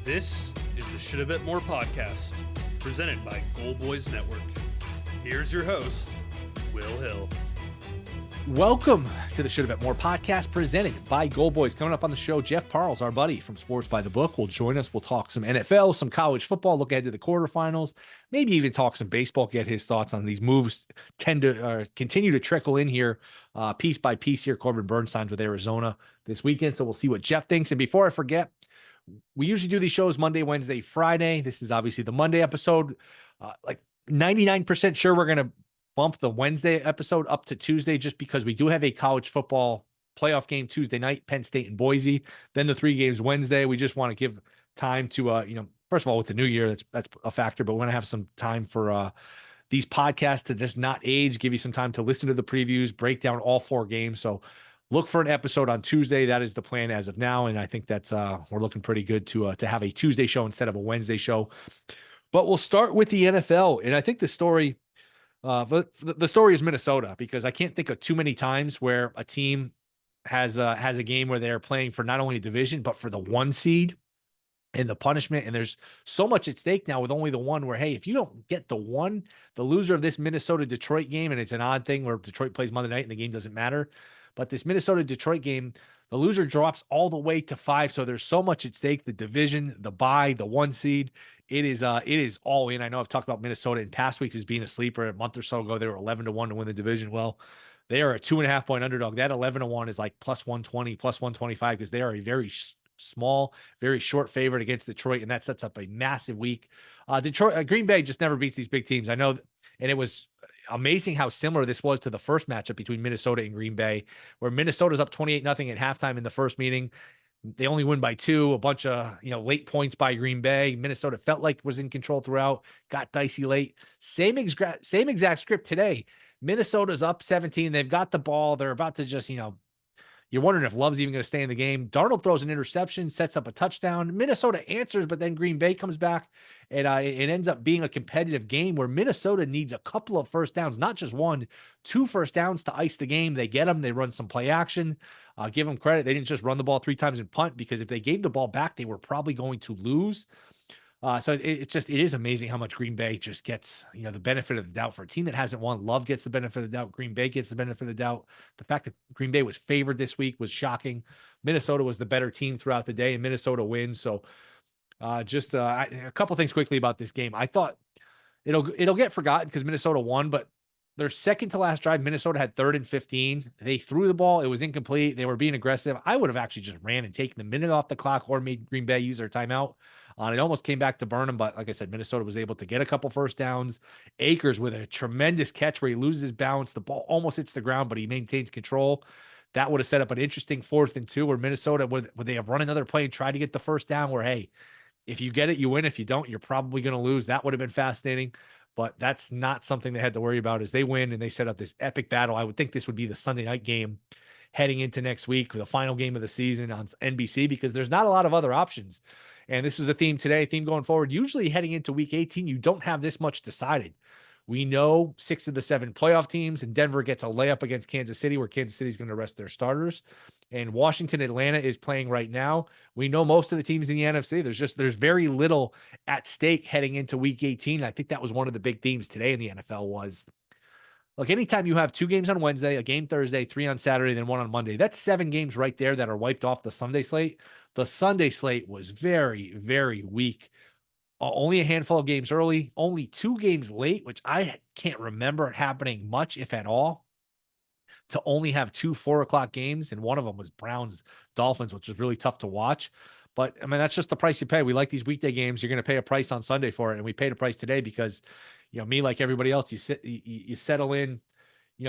This is the Shoulda Bet More podcast, presented by Goal Boys Network. Here's your host, Will Hill. Welcome to the Shoulda Bet More podcast, presented by Goal Boys. Coming up on the show, Jeff Parles, our buddy from Sports by the Book, will join us. We'll talk some NFL, some college football, look ahead to the quarterfinals, maybe even talk some baseball, get his thoughts on these moves tend to continue to trickle in here piece by piece here. Corbin Bernstein's with Arizona this weekend, so we'll see what Jeff thinks. And before I forget, we usually do these shows Monday, Wednesday, Friday. This is obviously the Monday episode. Like 99% sure we're going to bump the Wednesday episode up to Tuesday just because we do have a college football playoff game Tuesday night, Penn State and Boise. Then the 3 games Wednesday. We just want to give time to, first of all, with the new year, that's a factor, but we want to have some time for these podcasts to just not age, give you some time to listen to the previews, break down all 4 games. So look for an episode on Tuesday. That is the plan as of now. And I think that's we're looking pretty good to have a Tuesday show instead of a Wednesday show. But we'll start with the NFL. And I think the story is Minnesota, because I can't think of too many times where a team has a game where they're playing for not only division, but for the 1 seed and the punishment. And there's so much at stake now with only the 1 where, hey, if you don't get the 1, the loser of this Minnesota-Detroit game, and it's an odd thing where Detroit plays Monday night and the game doesn't matter, but this Minnesota-Detroit game, the loser drops all the way to 5. So there's so much at stake. The division, the bye, the 1 seed. It is all in. I know I've talked about Minnesota in past weeks as being a sleeper. A month or so ago, they were 11-1 to win the division. Well, they are a 2.5 point underdog. That 11-1 is like plus 120, plus 125, because they are a very small, very short favorite against Detroit, and that sets up a massive week. Green Bay just never beats these big teams. I know, and it was amazing how similar this was to the first matchup between Minnesota and Green Bay, where Minnesota's up 28-0 at halftime in the first meeting. They only win by 2, a bunch of, late points by Green Bay. Minnesota felt like was in control throughout, got dicey late. Same exact script today. Minnesota's up 17. They've got the ball. They're about to just, you're wondering if Love's even going to stay in the game. Darnold throws an interception, sets up a touchdown. Minnesota answers, but then Green Bay comes back, and it ends up being a competitive game where Minnesota needs a couple of first downs, not just 1, 2 first downs to ice the game. They get them. They run some play action. Give them credit. They didn't just run the ball 3 times and punt, because if they gave the ball back, they were probably going to lose. So it is amazing how much Green Bay just gets, the benefit of the doubt. For a team that hasn't won, Love gets the benefit of the doubt. Green Bay gets the benefit of the doubt. The fact that Green Bay was favored this week was shocking. Minnesota was the better team throughout the day, and Minnesota wins. So a couple things quickly about this game. I thought it'll get forgotten because Minnesota won, but their second to last drive, Minnesota had 3rd and 15. They threw the ball. It was incomplete. They were being aggressive. I would have actually just ran and taken the minute off the clock or made Green Bay use their timeout. It almost came back to burn them, but like I said, Minnesota was able to get a couple first downs. Akers with a tremendous catch where he loses his balance. The ball almost hits the ground, but he maintains control. That would have set up an interesting 4th and 2 where Minnesota would they have run another play and tried to get the first down where, hey, if you get it, you win. If you don't, you're probably going to lose. That would have been fascinating. But that's not something they had to worry about as they win and they set up this epic battle. I would think this would be the Sunday night game heading into next week, the final game of the season on NBC, because there's not a lot of other options. And this is the theme today, theme going forward. Usually heading into week 18, you don't have this much decided. We know 6 of the 7 playoff teams, and Denver gets a layup against Kansas City, where Kansas City is going to rest their starters. And Washington, Atlanta is playing right now. We know most of the teams in the NFC. There's very little at stake heading into week 18. I think that was one of the big themes today in the NFL was, look, anytime you have 2 games on Wednesday, a game Thursday, 3 on Saturday, then 1 on Monday, that's 7 games right there that are wiped off the Sunday slate. The Sunday slate was very, very weak. Only a handful of games early, only 2 games late, which I can't remember it happening much, if at all, to only have 2 4:00 games. And one of them was Browns Dolphins, which was really tough to watch. But I mean, that's just the price you pay. We like these weekday games. You're going to pay a price on Sunday for it. And we paid a price today because, me, like everybody else, you settle in,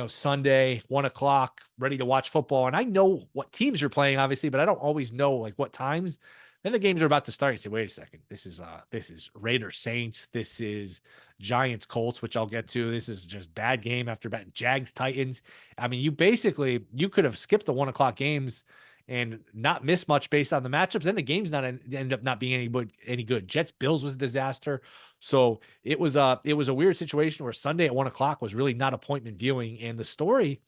Sunday, 1:00, ready to watch football. And I know what teams you're playing, obviously, but I don't always know like what times. Then the games are about to start. You say, wait a second, this is Raiders Saints. This is Giants Colts, which I'll get to. This is just bad game after bad. Jags Titans. I mean, you could have skipped the 1:00 games and not miss much based on the matchups. Then the games end up not being any good. Jets Bills was a disaster. So it was a weird situation where Sunday at 1:00 was really not appointment viewing. And the story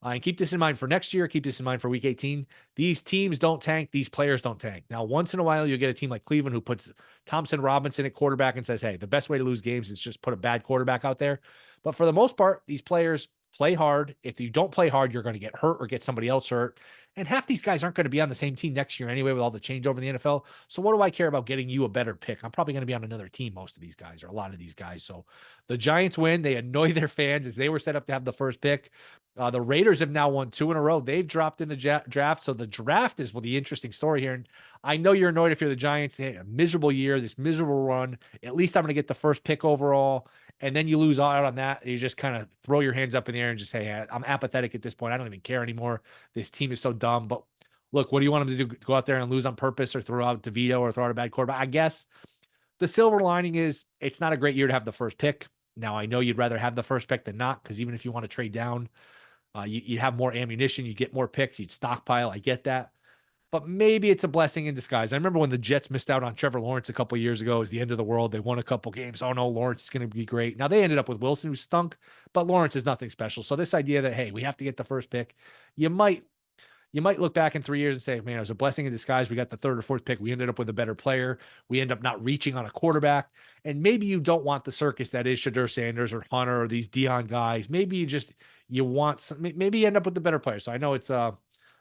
And keep this in mind for next year. Keep this in mind for week 18. These teams don't tank. These players don't tank. Now, once in a while, you'll get a team like Cleveland who puts Thompson Robinson at quarterback and says, hey, the best way to lose games is just put a bad quarterback out there. But for the most part, these players play hard. If you don't play hard, you're going to get hurt or get somebody else hurt. And half these guys aren't going to be on the same team next year anyway with all the changeover in the NFL. So what do I care about getting you a better pick? I'm probably going to be on another team, most of these guys, or a lot of these guys. So the Giants win. They annoy their fans as they were set up to have the first pick. The Raiders have now won 2 in a row. They've dropped in the draft. So the draft is the interesting story here. And I know you're annoyed if you're the Giants. They had a miserable year, this miserable run. At least I'm going to get the first pick overall. And then you lose out on that. You just kind of throw your hands up in the air and just say, hey, I'm apathetic at this point. I don't even care anymore. This team is so dumb. But look, what do you want them to do? Go out there and lose on purpose or throw out DeVito or throw out a bad quarterback? I guess the silver lining is it's not a great year to have the first pick. Now, I know you'd rather have the first pick than not, because even if you want to trade down, you have more ammunition, you get more picks, you'd stockpile. I get that. But maybe it's a blessing in disguise. I remember when the Jets missed out on Trevor Lawrence a couple of years ago. It was the end of the world. They won a couple games. Oh, no, Lawrence is going to be great. Now, they ended up with Wilson, who stunk, but Lawrence is nothing special. So this idea that, hey, we have to get the first pick, you might look back in 3 years and say, man, it was a blessing in disguise. We got the third or fourth pick. We ended up with a better player. We end up not reaching on a quarterback. And maybe you don't want the circus that is Shedeur Sanders or Hunter or these Dion guys. Maybe you want some, maybe you end up with the better player. So I know it's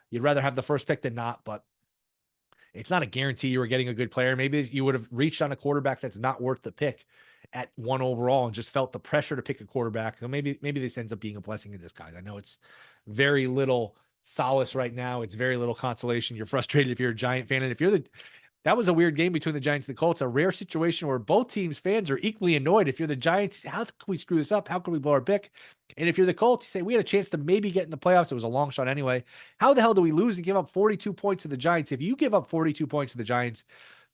you'd rather have the first pick than not, but it's not a guarantee you were getting a good player. Maybe you would have reached on a quarterback that's not worth the pick at 1 overall and just felt the pressure to pick a quarterback. So maybe this ends up being a blessing in disguise. I know it's very little solace right now. It's very little consolation. You're frustrated if you're a Giant fan. And if you're that was a weird game between the Giants and the Colts, a rare situation where both teams' fans are equally annoyed. If you're the Giants, how can we screw this up? How can we blow our pick? And if you're the Colts, you say, we had a chance to maybe get in the playoffs. It was a long shot anyway. How the hell do we lose and give up 42 points to the Giants? If you give up 42 points to the Giants,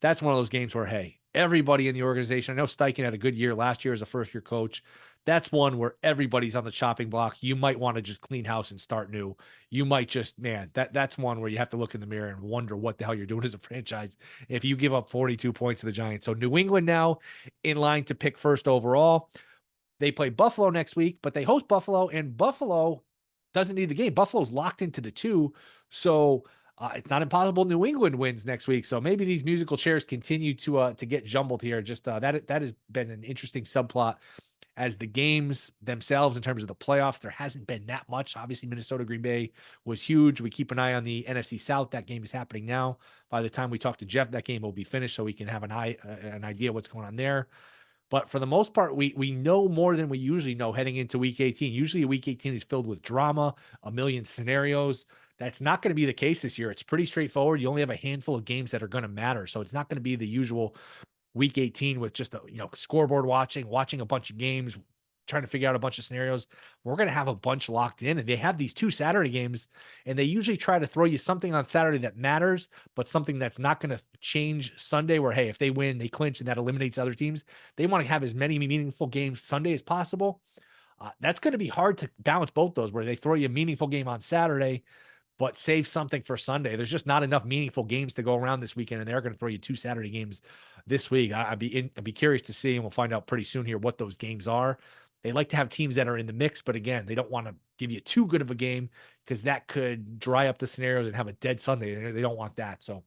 that's one of those games where, hey, everybody in the organization, I know Steichen had a good year last year as a first-year coach. That's one where everybody's on the chopping block. You might want to just clean house and start new. You might just, man, that's one where you have to look in the mirror and wonder what the hell you're doing as a franchise if you give up 42 points to the Giants. So New England now in line to pick first overall. They play Buffalo next week, but they host Buffalo, and Buffalo doesn't need the game. Buffalo's locked into the 2. So it's not impossible New England wins next week. So maybe these musical chairs continue to get jumbled here. Just that has been an interesting subplot as the games themselves in terms of the playoffs. There hasn't been that much. Obviously, Minnesota Green Bay was huge. We keep an eye on the NFC South. That game is happening now. By the time we talk to Jeff, that game will be finished, so we can have an idea what's going on there. But for the most part, we know more than we usually know heading into Week 18. Usually Week 18 is filled with drama, a million scenarios. That's not going to be the case this year. It's pretty straightforward. You only have a handful of games that are going to matter. So it's not going to be the usual Week 18 with just scoreboard watching a bunch of games, trying to figure out a bunch of scenarios. We're going to have a bunch locked in, and they have these 2 Saturday games, and they usually try to throw you something on Saturday that matters, but something that's not going to change Sunday where, hey, if they win, they clinch and that eliminates other teams. They want to have as many meaningful games Sunday as possible. That's going to be hard to balance both those, where they throw you a meaningful game on Saturday, but save something for Sunday. There's just not enough meaningful games to go around this weekend, and they're going to throw you 2 Saturday games this week. I'd be curious to see, and we'll find out pretty soon here what those games are. They like to have teams that are in the mix, but again, they don't want to give you too good of a game because that could dry up the scenarios and have a dead Sunday. They don't want that. So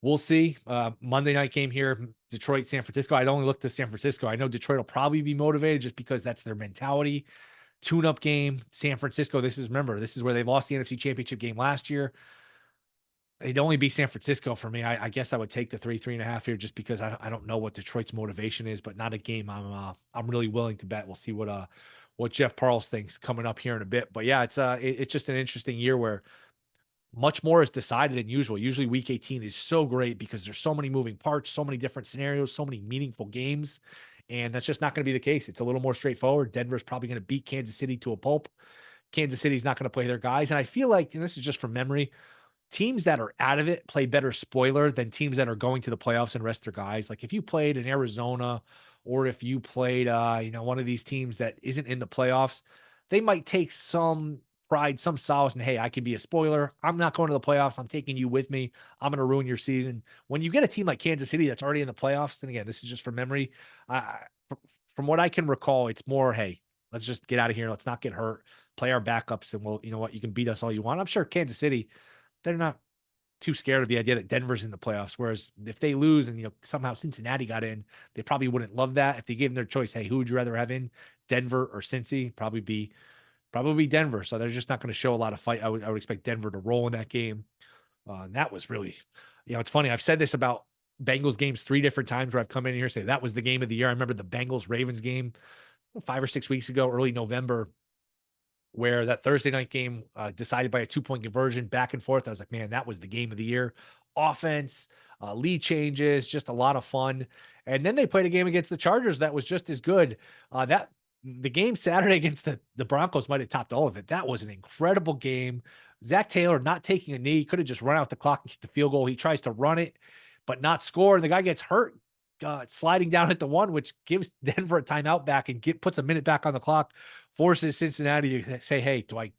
we'll see. Monday night game here, Detroit, San Francisco. I'd only look to San Francisco. I know Detroit will probably be motivated just because that's their mentality. Tune-up game. San Francisco, this is where they lost the NFC Championship game last year. It'd only be San Francisco for me. I guess I would take the 3.5 here just because I don't know what Detroit's motivation is, but not a game I'm really willing to bet. We'll see what Jeff Parles thinks coming up here in a bit. But yeah, it's just an interesting year where much more is decided than usual. Usually Week 18 is so great because there's so many moving parts, so many different scenarios, so many meaningful games, and that's just not going to be the case. It's a little more straightforward. Denver's probably going to beat Kansas City to a pulp. Kansas City's not going to play their guys, and I feel like, and this is just from memory, teams that are out of it play better spoiler than teams that are going to the playoffs and rest their guys. Like if you played in Arizona or if you played, one of these teams that isn't in the playoffs, they might take some pride, some solace in, hey, I can be a spoiler. I'm not going to the playoffs. I'm taking you with me. I'm going to ruin your season. When you get a team like Kansas City that's already in the playoffs, and again, this is just from memory, from what I can recall, it's more, hey, let's just get out of here. Let's not get hurt, play our backups, and you know what, you can beat us all you want. I'm sure Kansas City, they're not too scared of the idea that Denver's in the playoffs. Whereas if they lose and, somehow Cincinnati got in, they probably wouldn't love that. If they gave them their choice, hey, who would you rather have in, Denver or Cincy? Probably be Denver. So they're just not going to show a lot of fight. I would expect Denver to roll in that game. And that was really, it's funny. I've said this about Bengals games 3 different times where I've come in here and say that was the game of the year. I remember the Bengals Ravens game 5 or 6 weeks ago, early November, where that Thursday night game decided by a 2-point conversion back and forth. I was like, man, that was the game of the year. Offense, lead changes, just a lot of fun. And then they played a game against the Chargers that was just as good. That the game Saturday against the Broncos might have topped all of it. That was an incredible game. Zach Taylor not taking a knee, could have just run out the clock and kicked the field goal. He tries to run it, but not score. And the guy gets hurt, sliding down at the 1, which gives Denver a timeout back and puts a minute back on the clock, forces Cincinnati to say, hey, do I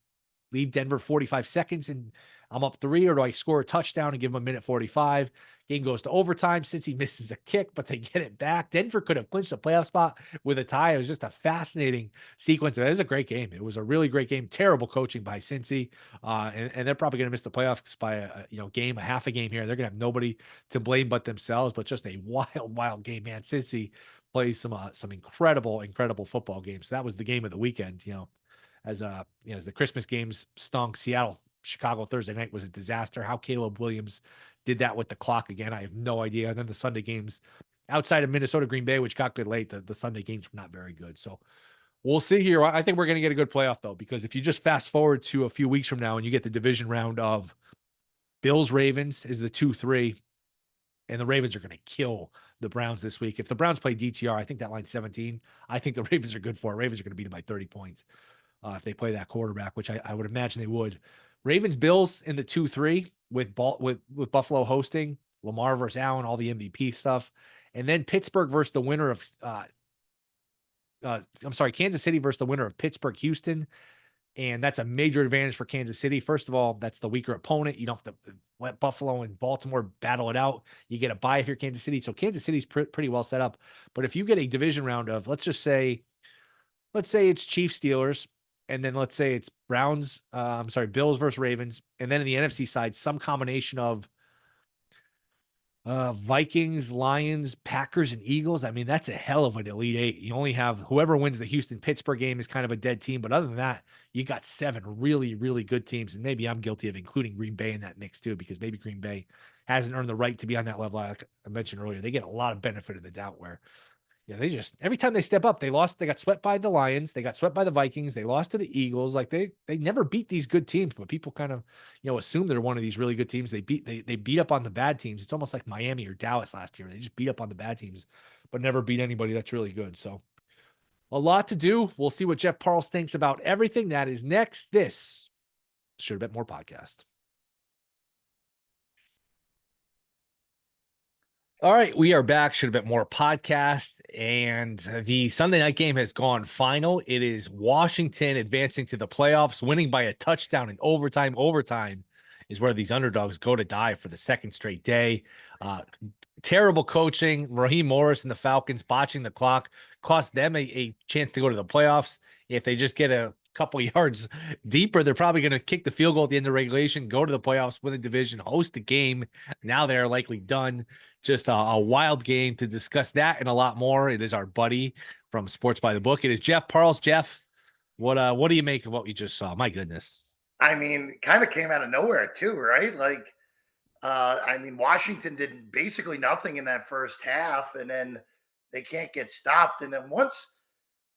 leave Denver 45 seconds and I'm up 3, or do I score a touchdown and give them a minute 45? Game goes to overtime since he misses a kick, but they get it back. Denver could have clinched a playoff spot with a tie. It was just a fascinating sequence. It was a great game. It was a really great game. Terrible coaching by Cincy. And they're probably going to miss the playoffs by a half a game here. They're going to have nobody to blame but themselves, but just a wild game, man. Cincy plays some incredible football games. So that was the game of the weekend, as the Christmas games stunk. Chicago Thursday night was a disaster. How Caleb Williams did that with the clock again, I have no idea. And then the Sunday games outside of Minnesota, Green Bay, which got good late, the Sunday games were not very good. So we'll see here. I think we're going to get a good playoff, though, because if you just fast forward to a few weeks from now and you get the division round of Bills-Ravens is the 2-3, and the Ravens are going to kill the Browns this week. If the Browns play DTR, I think that line's 17. I think the Ravens are good for it. Ravens are going to beat them by 30 points if they play that quarterback, which I would imagine they would. Ravens-Bills in the 2-3 with Buffalo hosting, Lamar versus Allen, all the MVP stuff. And then Pittsburgh versus the winner of Kansas City versus the winner of Pittsburgh-Houston. And that's a major advantage for Kansas City. First of all, that's the weaker opponent. You don't have to let Buffalo and Baltimore battle it out. You get a bye if you're Kansas City. So Kansas City's pretty well set up. But if you get a division round of, let's say it's Chiefs Steelers, and then let's say it's Bills versus Ravens. And then in the NFC side, some combination of Vikings, Lions, Packers, and Eagles. I mean, that's a hell of an Elite Eight. You only have whoever wins the Houston-Pittsburgh game is kind of a dead team. But other than that, you got 7 really, really good teams. And maybe I'm guilty of including Green Bay in that mix too, because maybe Green Bay hasn't earned the right to be on that level. Like I mentioned earlier, they get a lot of benefit of the doubt where, they just, every time they step up, they got swept by the Lions. They got swept by the Vikings. They lost to the Eagles. Like they never beat these good teams, but people kind of, assume they're one of these really good teams. They beat up on the bad teams. It's almost like Miami or Dallas last year. They just beat up on the bad teams, but never beat anybody that's really good. So a lot to do. We'll see what Jeff Parles thinks about everything that is next. This Shoulda Bet More podcast. All right, we are back. Shoulda Bet More podcast, and the Sunday night game has gone final. It is Washington advancing to the playoffs, winning by a touchdown in overtime. Overtime is where these underdogs go to die for the second straight day. Terrible coaching. Raheem Morris and the Falcons botching the clock cost them a chance to go to the playoffs. If they just get a couple yards deeper, they're probably going to kick the field goal at the end of regulation, go to the playoffs, win the division, host a game. Now they're likely done. Just a wild game. To discuss that and a lot more, it is our buddy from Sports by the Book. It is Jeff Parles. Jeff, what do you make of what you just saw? My goodness. I mean, kind of came out of nowhere too, right? Like, Washington did basically nothing in that first half, and then they can't get stopped. And then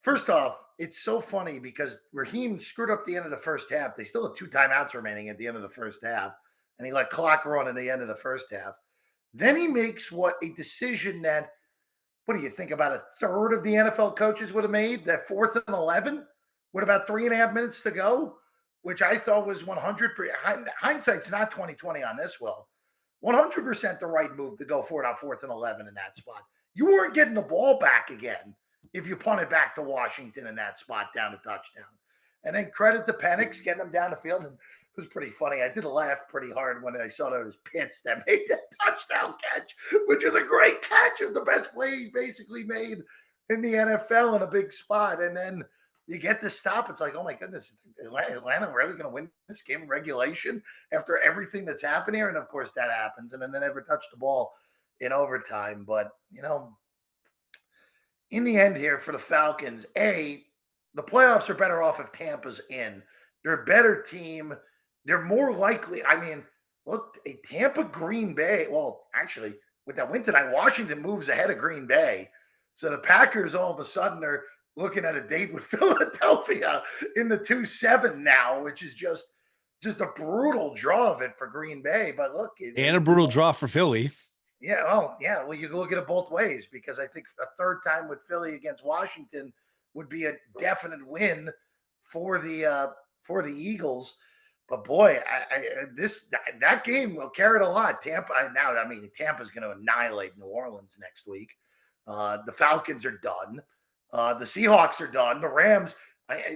first off, it's so funny because Raheem screwed up the end of the first half. They still had 2 timeouts remaining at the end of the first half, and he let clock run at the end of the first half. Then he makes a decision that, what do you think, about a third of the NFL coaches would have made, that 4th and 11 with about 3.5 minutes to go, which I thought was 100%. Hindsight's not 20/20 on this, Will. 100% the right move to go for it on 4th and 11 in that spot. You weren't getting the ball back again if you punt it back to Washington in that spot down to touchdown. And then credit to Penix getting them down the field. And it was pretty funny. I did laugh pretty hard when I saw those Pitts that made that touchdown catch, which is a great catch. It's the best play he's basically made in the NFL in a big spot. And then you get this stop. It's like, oh my goodness, Atlanta really going to win this game in regulation after everything that's happened here? And of course that happens. And then they never touch the ball in overtime. But, in the end here for the Falcons, the playoffs are better off if Tampa's in. They're a better team. They're more likely. I mean, look, a Tampa Green Bay. Well, actually, with that win tonight, Washington moves ahead of Green Bay. So the Packers all of a sudden are looking at a date with Philadelphia in the 2-7 now, which is just a brutal draw of it for Green Bay. But look, and a brutal draw for Philly. Yeah, well, you can look at it both ways, because I think a third time with Philly against Washington would be a definite win for the Eagles. But boy, that game will carry it a lot. Tampa's going to annihilate New Orleans next week. The Falcons are done. The Seahawks are done. The Rams.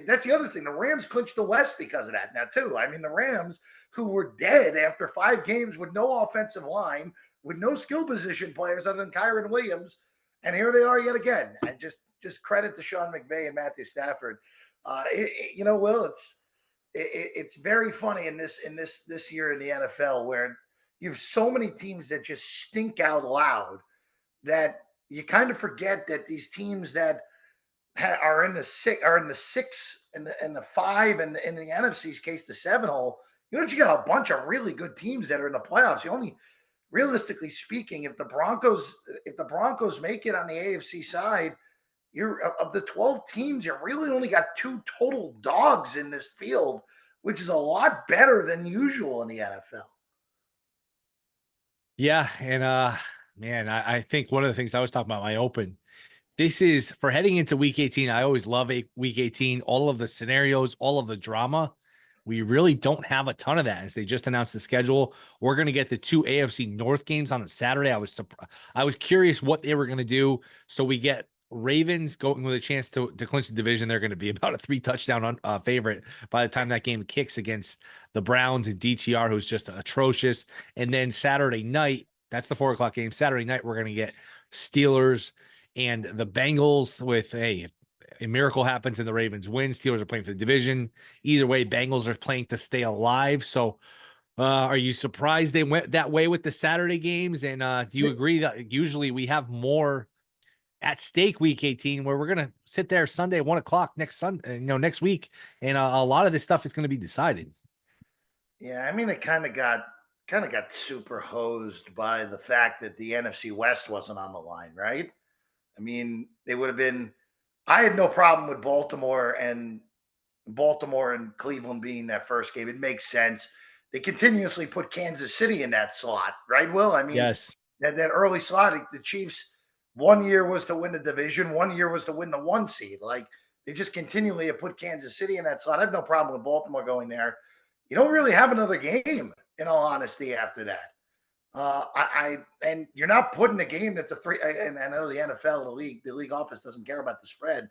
That's the other thing. The Rams clinched the West because of that now too. I mean, the Rams, who were dead after 5 games with no offensive line, with no skill position players other than Kyron Williams, and here they are yet again. And just credit to Sean McVay and Matthew Stafford. Will, it's very funny in this year in the NFL, where you have so many teams that just stink out loud that you kind of forget that these teams that are in the 6 and the 5, and in the NFC's case the 7 hole. You got a bunch of really good teams that are in the playoffs. You only, realistically speaking, if the Broncos make it on the AFC side, of the 12 teams, you really only got 2 total dogs in this field, which is a lot better than usual in the NFL. Yeah, and man, I think one of the things I was talking about my open, this is for heading into week 18. I always love week 18, all of the scenarios, all of the drama. We really don't have a ton of that as they just announced the schedule. We're going to get the 2 AFC North games on a Saturday. I was curious what they were going to do. So we get Ravens going with a chance to clinch the division. They're going to be about a 3 touchdown favorite by the time that game kicks against the Browns and DTR, who's just atrocious. And then Saturday night, that's the 4:00 game. Saturday night, we're going to get Steelers and the Bengals with, if a miracle happens and the Ravens win, Steelers are playing for the division. Either way, Bengals are playing to stay alive. So are you surprised they went that way with the Saturday games? And do you agree that usually we have more at stake week 18, where we're going to sit there Sunday at 1:00 next week, and a lot of this stuff is going to be decided? Yeah, I mean, it kind of got super hosed by the fact that the NFC West wasn't on the line, right? I mean, they would have been. I had no problem with Baltimore and Cleveland being that first game. It makes sense. They continuously put Kansas City in that slot, right, Will? I mean, yes, that early slot, the Chiefs, 1 year was to win the division, 1 year was to win the 1 seed. Like, they just continually have put Kansas City in that slot. I have no problem with Baltimore going there. You don't really have another game, in all honesty, after that. And you're not putting a game that's a 3. And I know the NFL, the league office doesn't care about the spread,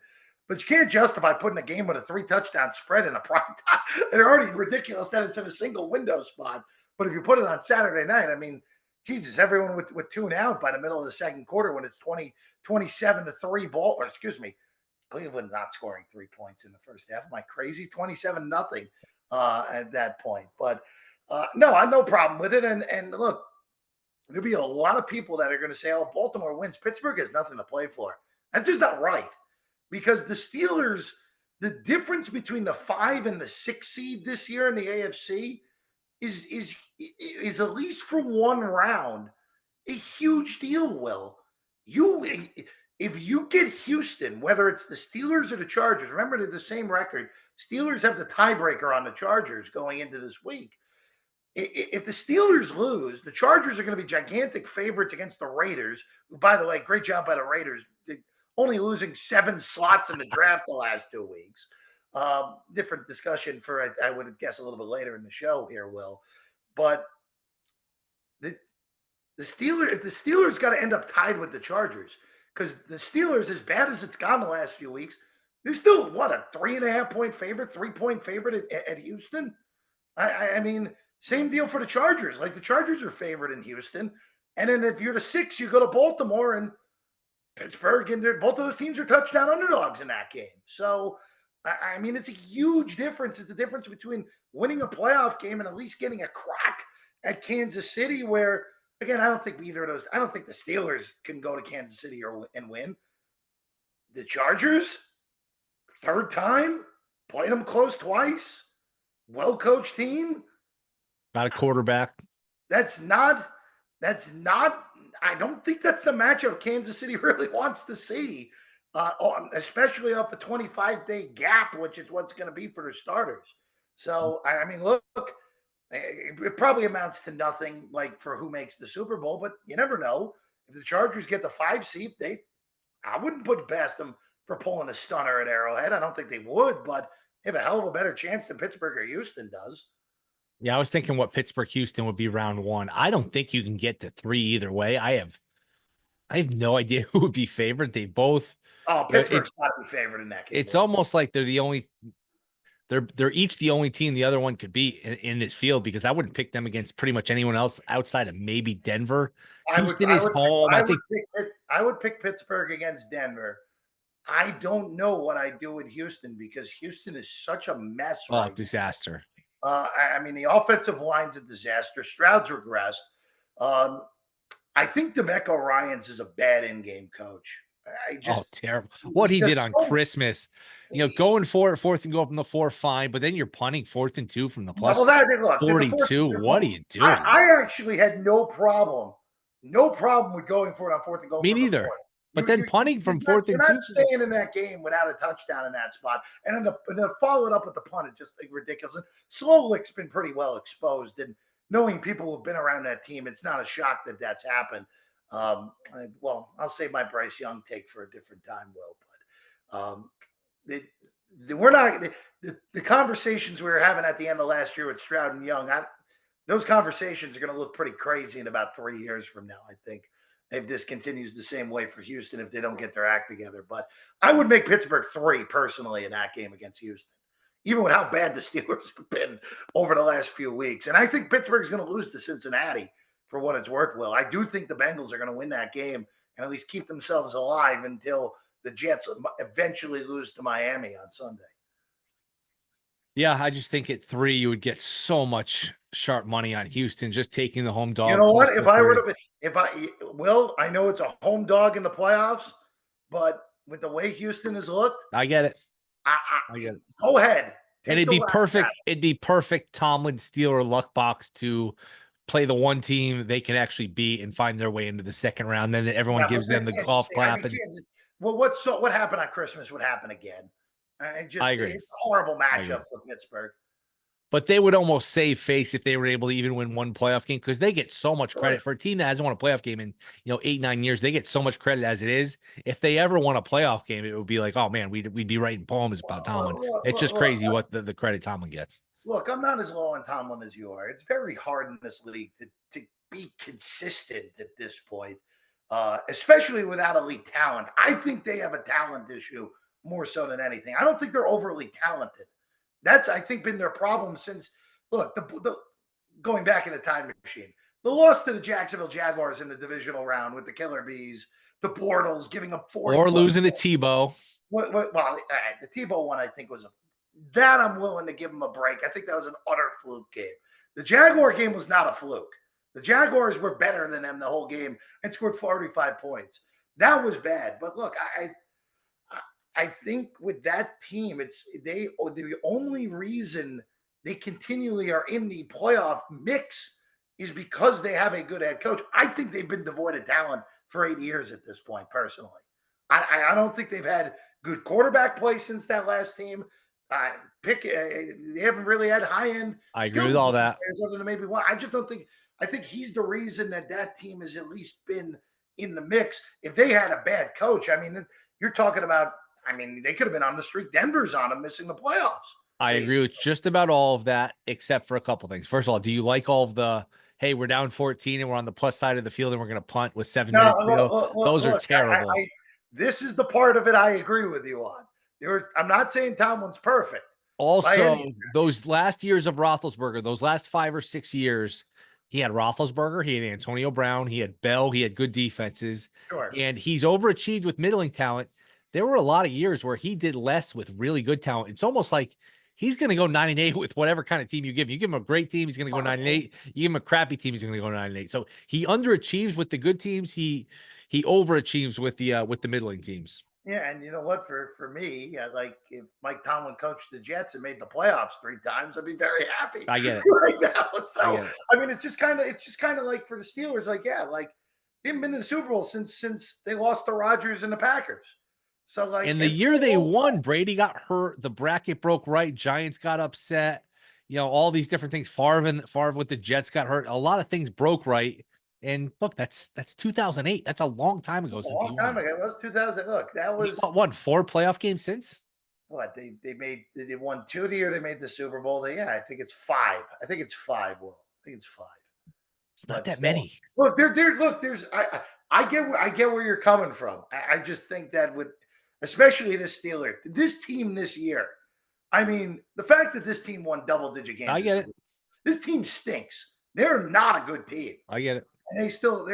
but you can't justify putting a game with a 3 touchdown spread in a prime time. They're already ridiculous that it's in a single window spot. But if you put it on Saturday night, I mean, Jesus, everyone would tune out by the middle of the second quarter when it's 27-3 ball, or excuse me, Cleveland not scoring 3 points in the first half. Am I crazy? 27-0 at that point. But no, I have no problem with it. And look, there'll be a lot of people that are going to say, oh, Baltimore wins. Pittsburgh has nothing to play for. That's just not right. Because the Steelers, the difference between the 5 and the 6 seed this year in the AFC is at least for one round a huge deal, Will. If you get Houston, whether it's the Steelers or the Chargers, remember they're the same record. Steelers have the tiebreaker on the Chargers going into this week. If the Steelers lose, the Chargers are going to be gigantic favorites against the Raiders, who, by the way, great job by the Raiders, only losing 7 slots in the draft the last 2 weeks. Different discussion for, I would guess, a little bit later in the show here, Will. But the Steelers, if the Steelers got to end up tied with the Chargers, because the Steelers, as bad as it's gone the last few weeks, they're still, a 3.5 point favorite, 3 point favorite at Houston? I mean, same deal for the Chargers. Like, the Chargers are favored in Houston. And then if you're the 6, you go to Baltimore and Pittsburgh, and both of those teams are touchdown underdogs in that game. So I mean, it's a huge difference. It's the difference between winning a playoff game and at least getting a crack at Kansas City, where, again, I don't think either of those, I don't think the Steelers can go to Kansas City and win. The Chargers, third time, played them close twice, well-coached team. Got a quarterback. That's not, I don't think that's the matchup Kansas City really wants to see, especially off the 25-day gap, which is what's going to be for their starters. So, I mean, look, it probably amounts to nothing, like, for who makes the Super Bowl, but you never know. If the Chargers get the 5 seed, I wouldn't put it past them for pulling a stunner at Arrowhead. I don't think they would, but they have a hell of a better chance than Pittsburgh or Houston does. Yeah, I was thinking what Pittsburgh Houston would be round 1. I don't think you can get to 3 either way. I have no idea who would be favored. They both. Pittsburgh's got to be favored in that game. It's almost like they're the only. They're each the only team the other one could beat in this field, because I wouldn't pick them against pretty much anyone else outside of maybe Denver. Houston is home. I would pick Pittsburgh against Denver. I don't know what I do with Houston, because Houston is such a mess. Disaster. I mean, the offensive line's a disaster. Stroud's regressed. I think DeMeco Ryans is a bad in-game coach. Terrible. What he did on Christmas, going for it, 4th and go from the 4, fine, but then you're punting 4th and 2 from the plus 42. What are you doing? I actually had no problem with going for it on 4th and go. Me neither. But then punting from 4th and 2. You're not staying in that game without a touchdown in that spot. And then follow it up with the punt is just ridiculous. And Slowlik's been pretty well exposed. And knowing people who've been around that team, it's not a shock that that's happened. Well, I'll save my Bryce Young take for a different time, Will. But we're not the conversations we were having at the end of last year with Stroud and Young. Those conversations are going to look pretty crazy in about 3 years from now, I think, if this continues the same way for Houston, if they don't get their act together. But I would make Pittsburgh 3 personally in that game against Houston, even with how bad the Steelers have been over the last few weeks. And I think Pittsburgh's going to lose to Cincinnati, for what it's worth, Will. I do think the Bengals are going to win that game and at least keep themselves alive until the Jets eventually lose to Miami on Sunday. Yeah, I just think at 3 you would get so much sharp money on Houston just taking the home dog. You know what? I know it's a home dog in the playoffs, but with the way Houston has looked, I get it. I get it. Go ahead. And it'd be perfect. It'd be perfect Tomlin Steeler luck box to play the one team they can actually beat and find their way into the second round. Then everyone gives them the golf clap. What happened on Christmas would happen again. I agree. It's a horrible matchup for Pittsburgh. But they would almost save face if they were able to even win one playoff game, because they get so much credit for a team that hasn't won a playoff game in 8-9 years. They get so much credit as it is. If they ever won a playoff game, it would be like, oh man, we'd be writing poems about Tomlin. It's just crazy what the credit Tomlin gets. Look, I'm not as low on Tomlin as you are. It's very hard in this league to be consistent at this point, especially without elite talent. I think they have a talent issue more so than anything. I don't think they're overly talented. That's, I think, been their problem since, look, the going back in the time machine. The loss to the Jacksonville Jaguars in the divisional round with the Killer Bees, the Bortles giving up 40. Or losing to Tebow. Well, the Tebow one, I think, was that I'm willing to give them a break. I think that was an utter fluke game. The Jaguar game was not a fluke. The Jaguars were better than them the whole game and scored 45 points. That was bad. But look, I think with that team, the only reason they continually are in the playoff mix is because they have a good head coach. I think they've been devoid of talent for 8 years at this point, personally. I don't think they've had good quarterback play since that last team. They haven't really had high-end. I agree with all that. Other than maybe one. I just don't think. I think he's the reason that team has at least been in the mix. If they had a bad coach, I mean, you're talking about. I mean, they could have been on the streak. Denver's on them, missing the playoffs. I agree with just about all of that, except for a couple things. First of all, do you like all of the, hey, we're down 14 and we're on the plus side of the field and we're going to punt with 7 minutes to go? Those are terrible. This is the part of it I agree with you on. I'm not saying Tomlin's perfect. Also, those last years of Roethlisberger, those last 5 or 6 years, he had Roethlisberger, he had Antonio Brown, he had Bell, he had good defenses. Sure. And he's overachieved with middling talent there were a lot of years where he did less with really good talent. It's almost like he's going to go 9-8 with whatever kind of team you give him. You give him a great team, he's going to go 9-8. You give him a crappy team, he's going to go 9-8. So he underachieves with the good teams. He overachieves with the middling teams. Yeah, and you know what? For me, like if Mike Tomlin coached the Jets and made the playoffs 3 times, I'd be very happy. I get it. Right now. I So get it. I mean, it's just kind of like for the Steelers, like like they haven't been to the Super Bowl since they lost to Rodgers and the Packers. So like, And the year they won, Brady got hurt, the bracket broke right, Giants got upset, all these different things. Favre with the Jets got hurt. A lot of things broke right. And look, that's 2008. That's a long time ago a since he long time won. ago. It was 2000. Look, that was What, 4 playoff games since? what they won 2 the year they made the Super Bowl. I think it's 5. I think it's 5. Will I think it's 5. It's not But that still, many. look, there's I get where you're coming from. I just think that with especially this team this year. I mean, the fact that this team won double-digit games. I get it. This team stinks. They're not a good team. I get it. And they're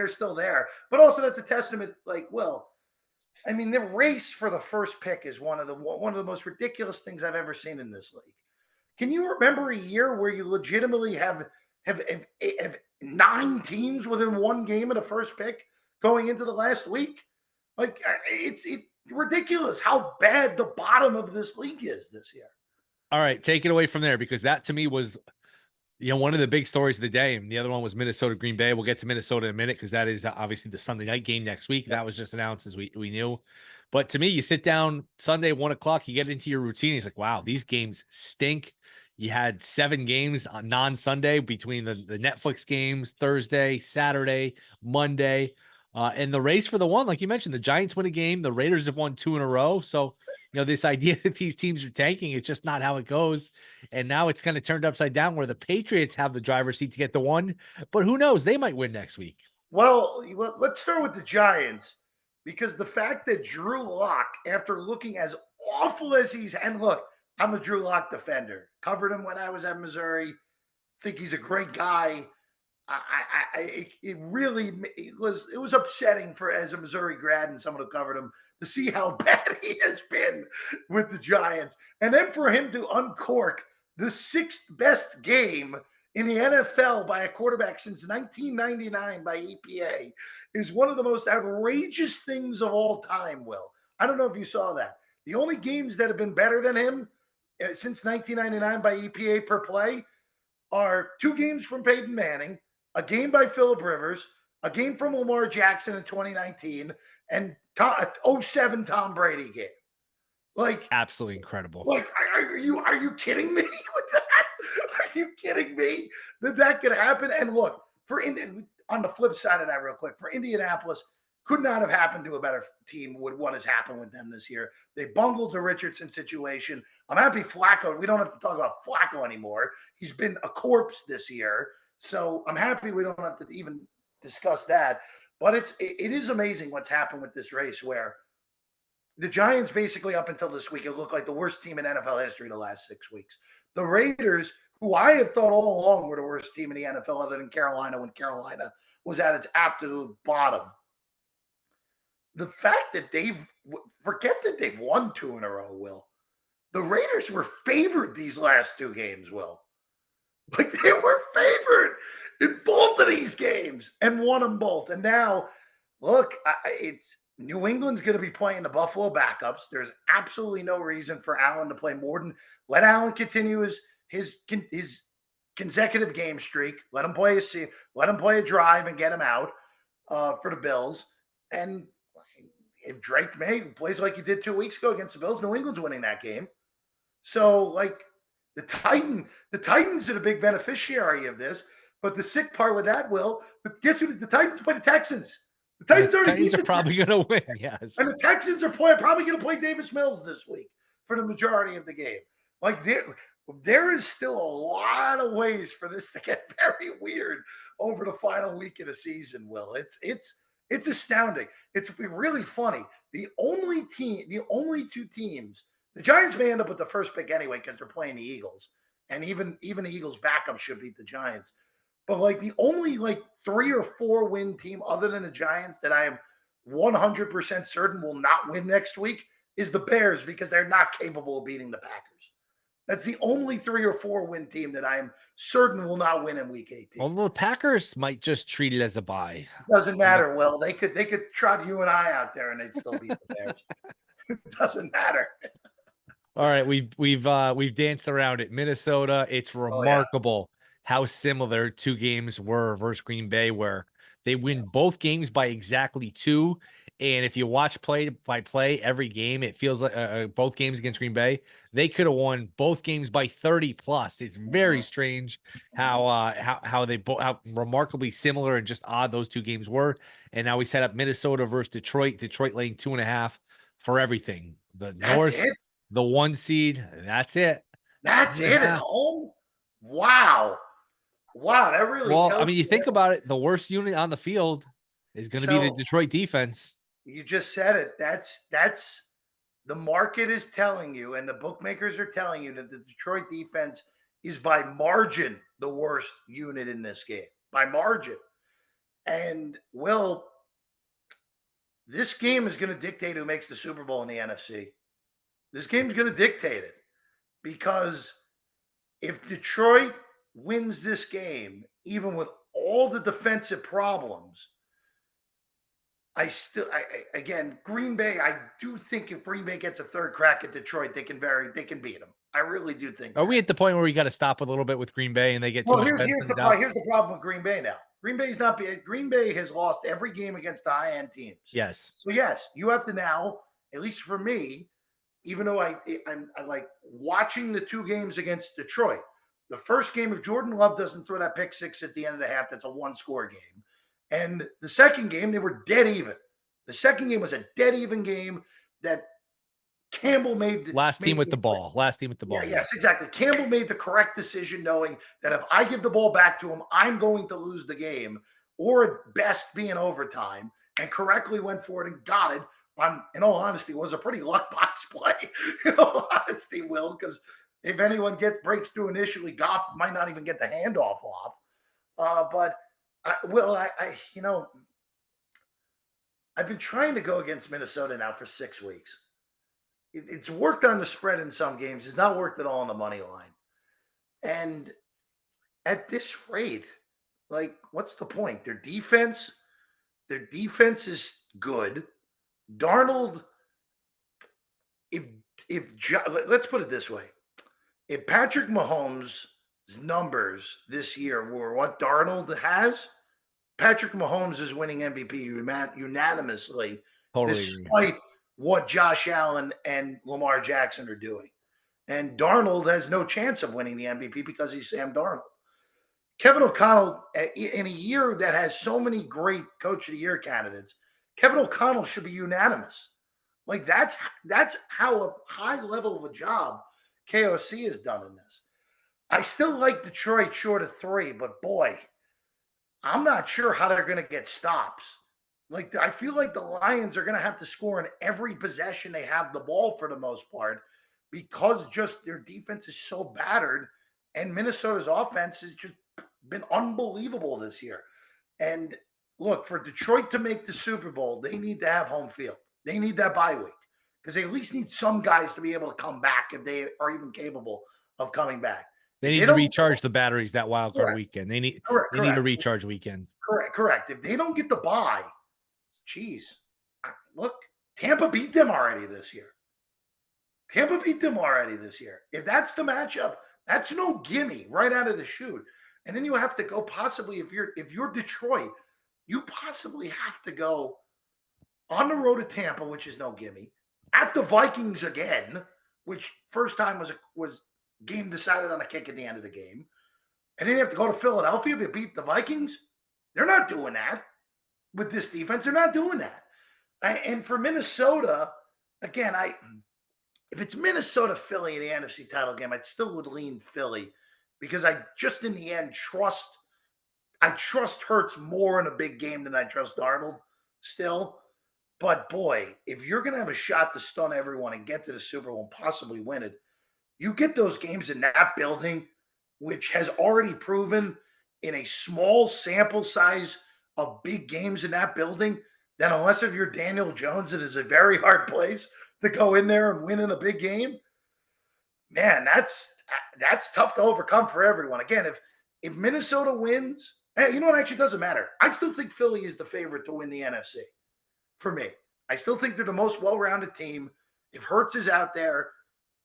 still there. But also that's a testament, I mean, the race for the first pick is one of the most ridiculous things I've ever seen in this league. Can you remember a year where you legitimately have 9 teams within 1 game of the first pick going into the last week? Like it's ridiculous how bad the bottom of this league is this year. All right, take it away from there, because that to me was, one of the big stories of the day. And the other one was Minnesota Green Bay. We'll get to Minnesota in a minute because that is obviously the Sunday night game next week. That was just announced as we knew. But to me, you sit down Sunday, 1:00, you get into your routine. It's like, wow, these games stink. You had 7 games on non-Sunday between the Netflix games, Thursday, Saturday, Monday. And the race for the one, like you mentioned, the Giants win a game. The Raiders have won 2 in a row. So, this idea that these teams are tanking, it's just not how it goes. And now it's kind of turned upside down where the Patriots have the driver's seat to get the one. But who knows? They might win next week. Well, let's start with the Giants, because the fact that Drew Lock, after looking as awful as and look, I'm a Drew Lock defender. Covered him when I was at Missouri. Think he's a great guy. It was upsetting as a Missouri grad and someone who covered him to see how bad he has been with the Giants. And then for him to uncork the 6th best game in the NFL by a quarterback since 1999 by EPA is one of the most outrageous things of all time, Will. I don't know if you saw that. The only games that have been better than him since 1999 by EPA per play are 2 games from Peyton Manning, a game by Phillip Rivers, a game from Lamar Jackson in 2019, and 07 Tom Brady game. Like, absolutely incredible. Like, are you kidding me with that? Are you kidding me that could happen? And look, on the flip side of that, real quick, for Indianapolis, could not have happened to a better team with what has happened with them this year. They bungled the Richardson situation. I'm happy Flacco. We don't have to talk about Flacco anymore. He's been a corpse this year. So I'm happy we don't have to even discuss that. But it is amazing what's happened with this race, where the Giants basically up until this week, it looked like the worst team in NFL history the last 6 weeks. The Raiders, who I have thought all along were the worst team in the NFL other than Carolina when Carolina was at its absolute bottom. The fact that forget that they've won 2 in a row, Will. The Raiders were favored these last 2 games, Will. Like, they were favored in both of these games and won them both. And now, look, it's New England's going to be playing the Buffalo backups. There's absolutely no reason for Allen to play more than let Allen continue his consecutive game streak. Let him play a drive and get him out for the Bills. And if Drake May plays like he did 2 weeks ago against the Bills, New England's winning that game. So, like, the Titans are the big beneficiary of this. But the sick part with that, Will, guess who? The Titans play the Texans. The Titans are probably going to win, yes. And the Texans are probably going to play Davis Mills this week for the majority of the game. Like, there is still a lot of ways for this to get very weird over the final week of the season, Will. It's astounding. It's really funny. The only 2 teams, the Giants may end up with the first pick anyway because they're playing the Eagles. And even the Eagles backup should beat the Giants. But like the only 3 or 4 win team other than the Giants that I am 100% certain will not win next week is the Bears because they're not capable of beating the Packers. That's the only 3 or 4 win team that I am certain will not win in week 18. Although the Packers might just treat it as a bye. Doesn't matter. Well, they could trot you and I out there and they'd still beat the Bears. It doesn't matter. All right, we've danced around it. Minnesota, it's remarkable how similar 2 games were versus Green Bay, where they win both games by exactly 2. And if you watch play by play every game, it feels like both games against Green Bay, they could have won both games by 30 plus. It's very strange how they how remarkably similar and just odd those 2 games were. And now we set up Minnesota versus Detroit. Detroit laying 2.5 for everything. The North. The 1 seed, that's it. That's it at home? Wow. Wow, that really I mean, you think about it, the worst unit on the field is going to be the Detroit defense. You just said it. That's the market is telling you, and the bookmakers are telling you that the Detroit defense is by margin the worst unit in this game. By margin. And, Will, this game is going to dictate who makes the Super Bowl in the NFC. This game's going to dictate it because if Detroit wins this game, even with all the defensive problems, again, Green Bay, I do think if Green Bay gets a third crack at Detroit, they can beat them. I really do think. Are we at the point where we got to stop a little bit with Green Bay and they get too well, much here's the problem with Green Bay now. Green Bay has lost every game against the high-end teams. Yes. So yes, you have to now, at least for me, even though I like watching the 2 games against Detroit. The first game, if Jordan Love doesn't throw that pick 6 at the end of the half, that's a 1-score game. And the second game, they were dead even. The second game was a dead even game that Campbell made. Last team with the ball. Yeah, yes, exactly. Campbell made the correct decision knowing that if I give the ball back to him, I'm going to lose the game or at best be in overtime, and correctly went for it and got it. In all honesty, it was a pretty luck box play. In all honesty, Will, because if anyone breaks through initially, Goff might not even get the handoff off. But I've been trying to go against Minnesota now for 6 weeks. It's worked on the spread in some games. It's not worked at all on the money line. And at this rate, like, what's the point? Their defense is good. Darnold, let's put it this way. If Patrick Mahomes' numbers this year were what Darnold has, Patrick Mahomes is winning MVP unanimously, despite what Josh Allen and Lamar Jackson are doing. And Darnold has no chance of winning the MVP because he's Sam Darnold. Kevin O'Connell, in a year that has so many great Coach of the Year candidates, Kevin O'Connell should be unanimous. Like, that's how a high level of a job KOC has done in this. I still like Detroit short of 3, but boy, I'm not sure how they're going to get stops. Like, I feel like the Lions are going to have to score in every possession they have the ball for the most part because just their defense is so battered, and Minnesota's offense has just been unbelievable this year. And look, for Detroit to make the Super Bowl, they need to have home field. They need that bye week because they at least need some guys to be able to come back if they are even capable of coming back. They need to recharge the batteries that wild card weekend. They need a recharge weekend. Correct. If they don't get the bye, geez, look, Tampa beat them already this year. If that's the matchup, that's no gimme right out of the chute. And then you have to go possibly, if you're Detroit, you possibly have to go on the road to Tampa, which is no gimme, at the Vikings again, which first time was game decided on a kick at the end of the game. And then you have to go to Philadelphia to beat the Vikings. They're not doing that with this defense. They're not doing that. And for Minnesota, again, if it's Minnesota-Philly in the NFC title game, I still would lean Philly because I just in the end trust Hurts more in a big game than I trust Darnold still. But boy, if you're going to have a shot to stun everyone and get to the Super Bowl and possibly win it, you get those games in that building, which has already proven in a small sample size of big games in that building, that unless if you're Daniel Jones, it is a very hard place to go in there and win in a big game, man, that's tough to overcome for everyone. Again, if Minnesota wins, you know what? Actually, doesn't matter. I still think Philly is the favorite to win the NFC. For me, I still think they're the most well-rounded team. If Hurts is out there,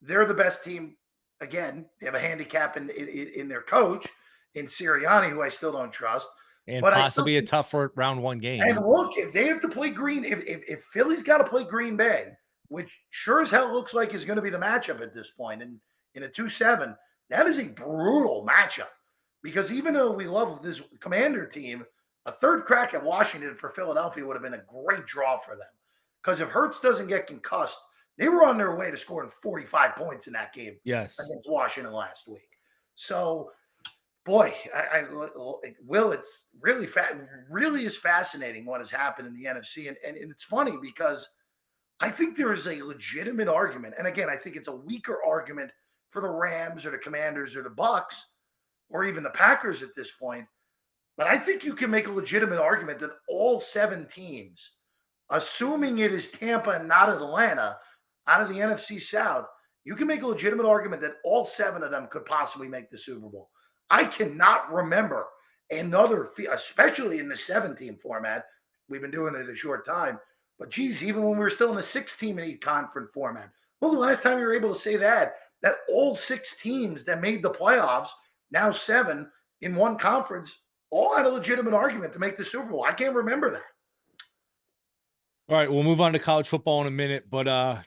they're the best team. Again, they have a handicap in their coach, in Sirianni, who I still don't trust. And but possibly a tough round one game. And look, if they have to play if Philly's got to play Green Bay, which sure as hell looks like is going to be the matchup at this point in a 2-7, that is a brutal matchup. Because even though we love this Commander team, a third crack at Washington for Philadelphia would have been a great draw for them. Because if Hurts doesn't get concussed, they were on their way to scoring 45 points in that game against Washington last week. So, boy, Will, it's really is fascinating what has happened in the NFC. And it's funny because I think there is a legitimate argument. And again, I think it's a weaker argument for the Rams or the Commanders or the Bucks or even the Packers at this point. But I think you can make a legitimate argument that all 7 teams, assuming it is Tampa and not Atlanta, out of the NFC South, you can make a legitimate argument that all 7 of them could possibly make the Super Bowl. I cannot remember another, especially in the 7-team format. We've been doing it a short time. But, geez, even when we were still in the 6-team and 8-conference format, well, the last time you were able to say that all 6 teams that made the playoffs, now 7 in one conference, all had a legitimate argument to make the Super Bowl. I can't remember that. All right, we'll move on to college football in a minute, but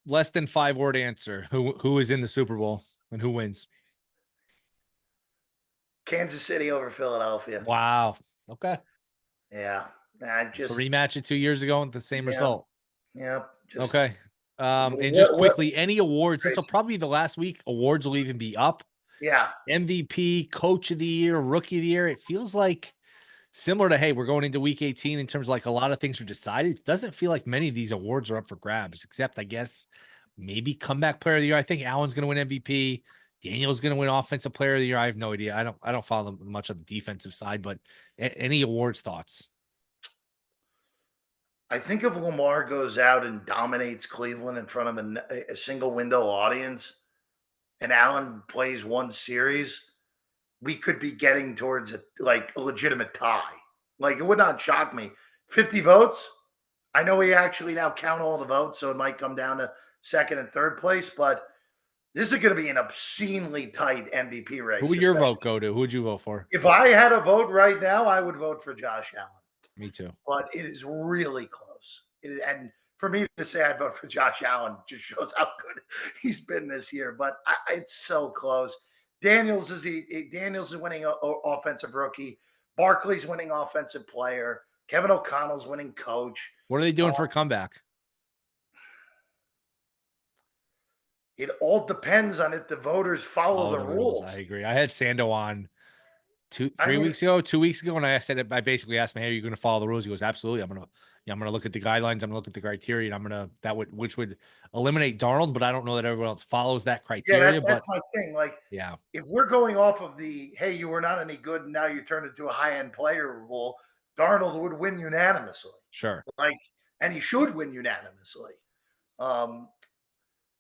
less than 5-word answer. Who is in the Super Bowl and who wins? Kansas City over Philadelphia. Wow. Okay. Yeah. Just a rematch of 2 years ago with the same result. Yep. Okay. And just quickly, any awards? This will probably be the last week. Awards will even be up. Yeah. MVP, Coach of the Year, Rookie of the Year. It feels like similar to, hey, we're going into week 18 in terms of like a lot of things are decided. It doesn't feel like many of these awards are up for grabs, except I guess maybe Comeback Player of the Year. I think Allen's going to win MVP. Daniel's going to win Offensive Player of the Year. I have no idea. I don't follow much on the defensive side, but any awards thoughts? I think if Lamar goes out and dominates Cleveland in front of a single window audience and Allen plays one series, we could be getting towards a legitimate tie. Like, it would not shock me. 50 votes. I know we actually now count all the votes, so it might come down to second and third place, but this is going to be an obscenely tight MVP race. Who would your vote go to? Who would you vote for? If I had a vote right now, I would vote for Josh Allen. Me too. But it is really close. And for me to say I'd vote for Josh Allen just shows how good he's been this year. But it's so close. Daniels is winning offensive rookie. Barkley's winning offensive player. Kevin O'Connell's winning coach. What are they doing for a comeback? It all depends on if the voters follow the rules. I agree. I had Sando on 2 weeks ago, and I basically asked him, "Hey, are you going to follow the rules?" He goes, "Absolutely. I'm going to look at the guidelines. I'm going to look at the criteria, and which would eliminate Darnold, but I don't know that everyone else follows that criteria." Yeah, that's my thing. Like, yeah, if we're going off of the, hey, you were not any good, and now you turned into a high-end player rule, Darnold would win unanimously. Sure. And he should win unanimously.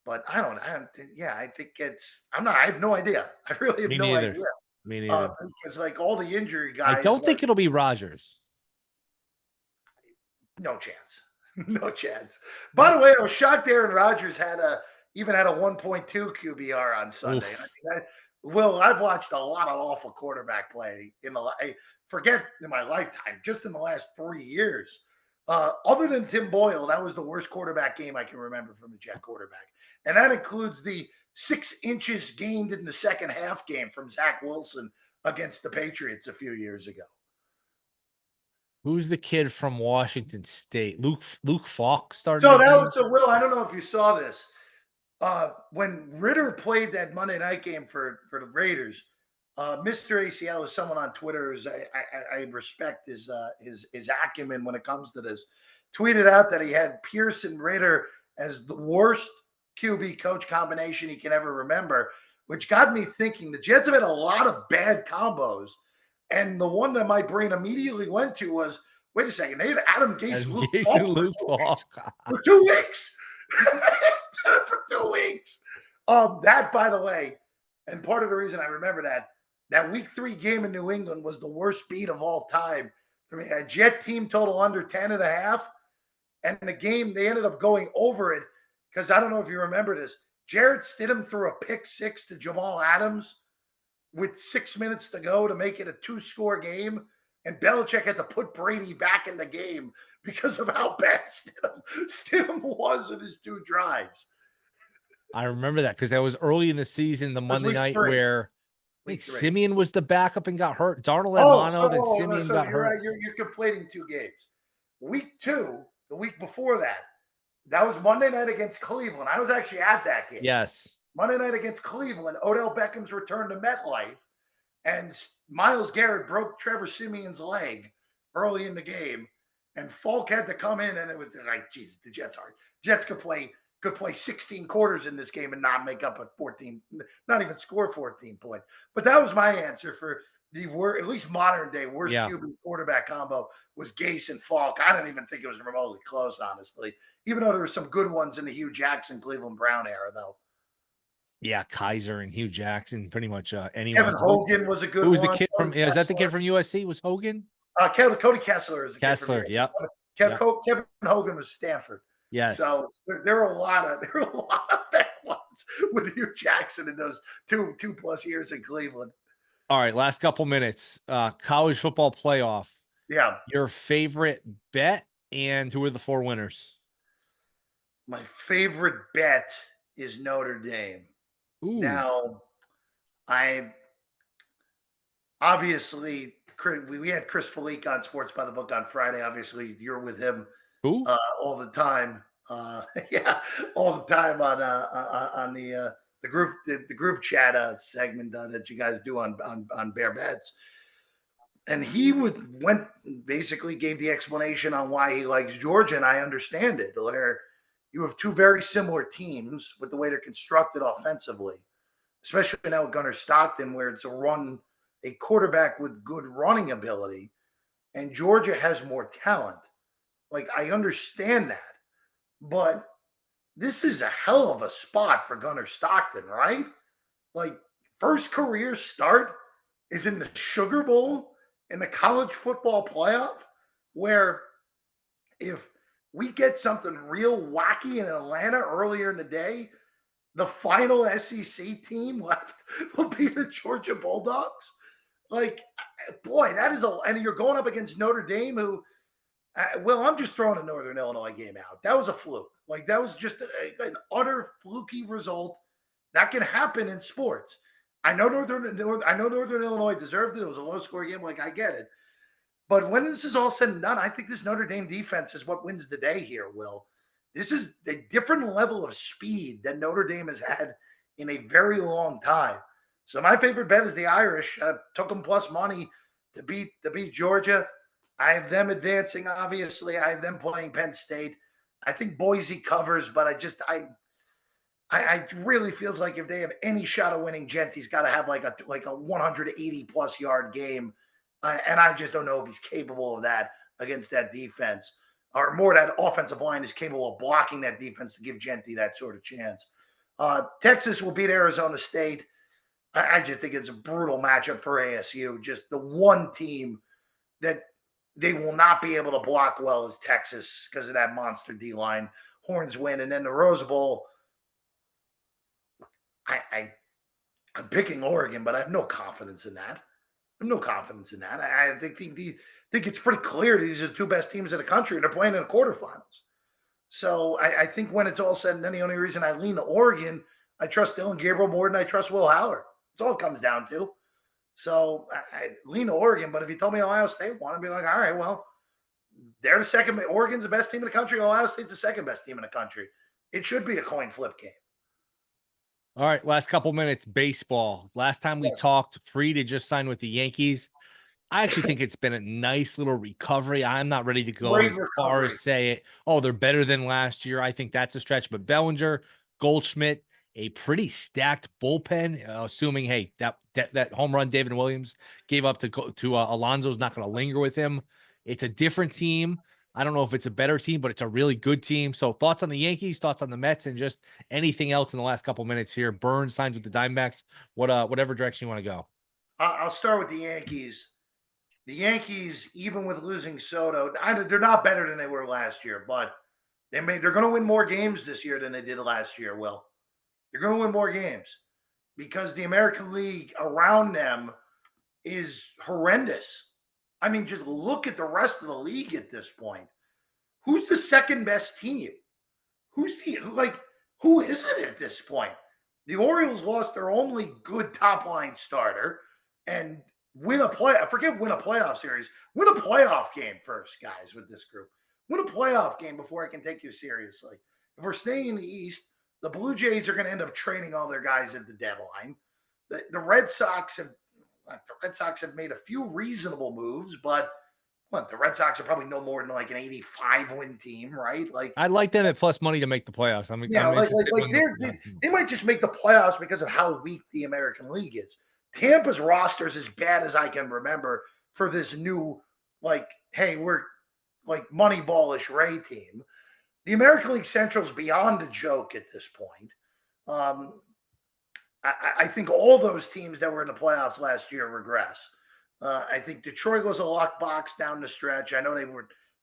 But I think I have no idea. I really have no idea. Me neither. Because all the injury guys. I don't think it'll be Rodgers. No chance. No chance. By the way, I was shocked Aaron Rodgers even had a 1.2 QBR on Sunday. I've watched a lot of awful quarterback play forget in my lifetime, just in the last 3 years. Other than Tim Boyle, that was the worst quarterback game I can remember from a Jet quarterback. And that includes the 6 inches gained in the second half game from Zach Wilson against the Patriots a few years ago. Who's the kid from Washington State? Luke Falk started. So Will, I don't know if you saw this. When Ritter played that Monday night game for the Raiders, Mr. ACL is someone on Twitter I respect his acumen when it comes to this. Tweeted out that he had Pierce and Ritter as the worst QB coach combination he can ever remember, which got me thinking the Jets have had a lot of bad combos. And the one that my brain immediately went to was, wait a second, they had Adam Gase, Luke Falk for 2 weeks. For 2 weeks. That, by the way, and part of the reason I remember that week 3 game in New England was the worst beat of all time for me. A Jet team total under 10.5. And the game, they ended up going over it because I don't know if you remember this. Jarrett Stidham threw a pick 6 to Jamal Adams with 6 minutes to go to make it a 2-score game. And Belichick had to put Brady back in the game because of how bad Stidham was in his 2 drives. I remember that because that was early in the season, the Monday night 3. where I think Week 3. Simeon was the backup and got hurt. Darnold had monoed and Simeon got you're hurt. Right. You're conflating 2 games. Week 2, the week before that was Monday night against Cleveland. I was actually at that game. Yes. Monday night against Cleveland, Odell Beckham's return to MetLife, and Myles Garrett broke Trevor Simeon's leg early in the game, and Falk had to come in, and it was like, Jesus, the Jets could play 16 quarters in this game and not make up a 14, not even score 14 points. But that was my answer for the at least modern day worst QB quarterback combo was Gase and Falk. I don't even think it was remotely close, honestly, even though there were some good ones in the Hugh Jackson, Cleveland Brown era, though. Yeah, Kaiser and Hugh Jackson, pretty much anyone. Kevin Hogan was a good one. Who was the kid from? Is that the kid from USC? Was Hogan? Cody Kessler is a Kessler. Kid Yep. Kevin Hogan was Stanford. Yes. So there were a lot of bad ones with Hugh Jackson in those two plus years in Cleveland. All right, last couple minutes. College football playoff. Yeah. Your favorite bet and who are the 4 winners? My favorite bet is Notre Dame. Ooh. Now, I obviously we had Chris Felique on Sports by the Book on Friday. Obviously, you're with him all the time. All the time on the group chat segment that you guys do on Bear Bets. And he basically gave the explanation on why he likes Georgia, and I understand it. Where you have 2 very similar teams with the way they're constructed offensively, especially now with Gunnar Stockton, where it's a quarterback with good running ability, and Georgia has more talent. Like, I understand that, but this is a hell of a spot for Gunnar Stockton, right? Like, first career start is in the Sugar Bowl in the college football playoff, where if we get something real wacky in Atlanta earlier in the day, the final SEC team left will be the Georgia Bulldogs. Like, boy, and you're going up against Notre Dame, who, I'm just throwing a Northern Illinois game out. That was a fluke. Like, that was just an utter fluky result. That can happen in sports. I know Northern Illinois deserved it. It was a low-scoring game. Like, I get it. But when this is all said and done, I think this Notre Dame defense is what wins the day here, Will. This is a different level of speed that Notre Dame has had in a very long time. So my favorite bet is the Irish. Took them plus money to beat Georgia. I have them advancing, obviously. I have them playing Penn State. I think Boise covers, but I really feels like if they have any shot of winning, Gentry's got to have like a 180-plus yard game. And I just don't know if he's capable of that against that defense. Or more, that offensive line is capable of blocking that defense to give Gentry that sort of chance. Texas will beat Arizona State. I just think it's a brutal matchup for ASU. Just the one team that they will not be able to block well is Texas because of that monster D-line. Horns win. And then the Rose Bowl, I'm picking Oregon, but I have no confidence in that. I think it's pretty clear these are the 2 best teams in the country, and they're playing in the quarterfinals. So I think when it's all said and done, the only reason I lean to Oregon, I trust Dylan Gabriel more than I trust Will Howard. That's all it comes down to. So I lean to Oregon, but if you told me Ohio State won, I'd be like, all right, well, they're the second. Oregon's the best team in the country. Ohio State's the second best team in the country. It should be a coin flip game. All right, last couple minutes, baseball. Last time we talked, Fried had just signed with the Yankees. I actually think it's been a nice little recovery. I'm not ready to go as far as say it. Oh, they're better than last year. I think that's a stretch. But Bellinger, Goldschmidt, a pretty stacked bullpen, assuming, hey, that home run David Williams gave up to Alonso's not going to linger with him. It's a different team. I don't know if it's a better team, but it's a really good team. So thoughts on the Yankees, thoughts on the Mets, and just anything else in the last couple minutes here. Burns signs with the Diamondbacks. Whatever direction you want to go. I'll start with the Yankees. The Yankees, even with losing Soto, they're not better than they were last year, but they're going to win more games this year than they did last year. Will they're going to win more games because the American League around them is horrendous. I mean, just look at the rest of the league at this point. Who's the second best team? Who is it at this point? The Orioles lost their only good top line starter and win a playoff series. Win a playoff game first, guys, with this group. Win a playoff game before I can take you seriously. If we're staying in the East, the Blue Jays are going to end up trading all their guys at the deadline. The Red Sox have made a few reasonable moves, but the Red Sox are probably no more than like an 85 win team, right? Like I'd like them at plus money to make the playoffs. They might just make the playoffs because of how weak the American League is. Tampa's roster is as bad as I can remember for this new, hey, we're like Moneyballish Ray team. The American League Central is beyond a joke at this point. I think all those teams that were in the playoffs last year regress. I think Detroit was a luck box down the stretch. I know they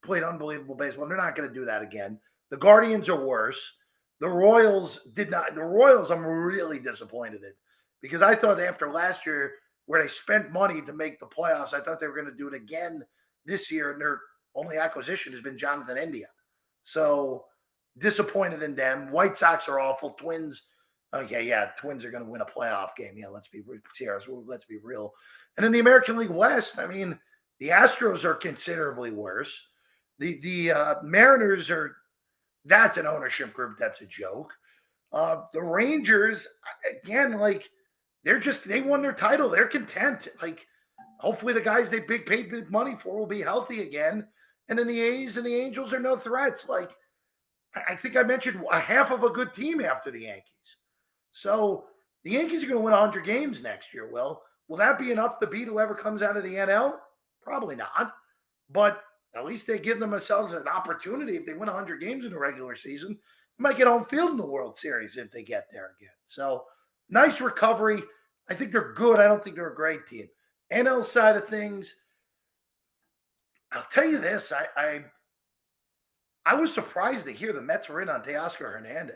played unbelievable baseball. They're not going to do that again. The Guardians are worse. The Royals did not. The Royals, I'm really disappointed in because I thought after last year where they spent money to make the playoffs, I thought they were going to do it again this year, and their only acquisition has been Jonathan India. So disappointed in them. White Sox are awful. Twins. Okay, yeah, Twins are going to win a playoff game. Yeah, let's be real. And in the American League West, I mean, the Astros are considerably worse. The Mariners that's an ownership group that's a joke. The Rangers, again, they won their title. They're content. Hopefully the guys they paid big money for will be healthy again. And then the A's and the Angels are no threats. I think I mentioned a half of a good team after the Yankees. So the Yankees are going to win 100 games next year. Will that be enough to beat whoever comes out of the NL? Probably not. But at least they give themselves an opportunity. If they win 100 games in the regular season, they might get home field in the World Series if they get there again. So nice recovery. I think they're good. I don't think they're a great team. NL side of things, I'll tell you this. I was surprised to hear the Mets were in on Teoscar Hernandez.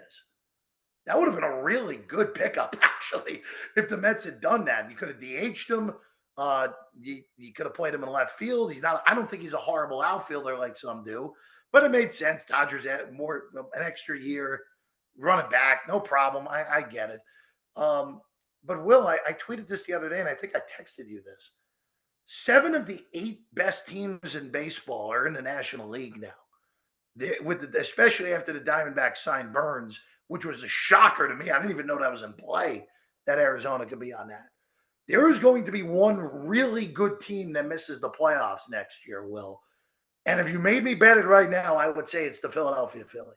That would have been a really good pickup, actually, if the Mets had done that. You could have DH'd him. You could have played him in left field. I don't think he's a horrible outfielder like some do, but it made sense. Dodgers had an extra year, running back, no problem. I get it. But Will, I tweeted this the other day, and I think I texted you this. 7 of the 8 best teams in baseball are in the National League now. Especially after the Diamondbacks signed Burns, which was a shocker to me. I didn't even know that was in play, that Arizona could be on that. There is going to be one really good team that misses the playoffs next year, Will. And if you made me bet it right now, I would say it's the Philadelphia Phillies.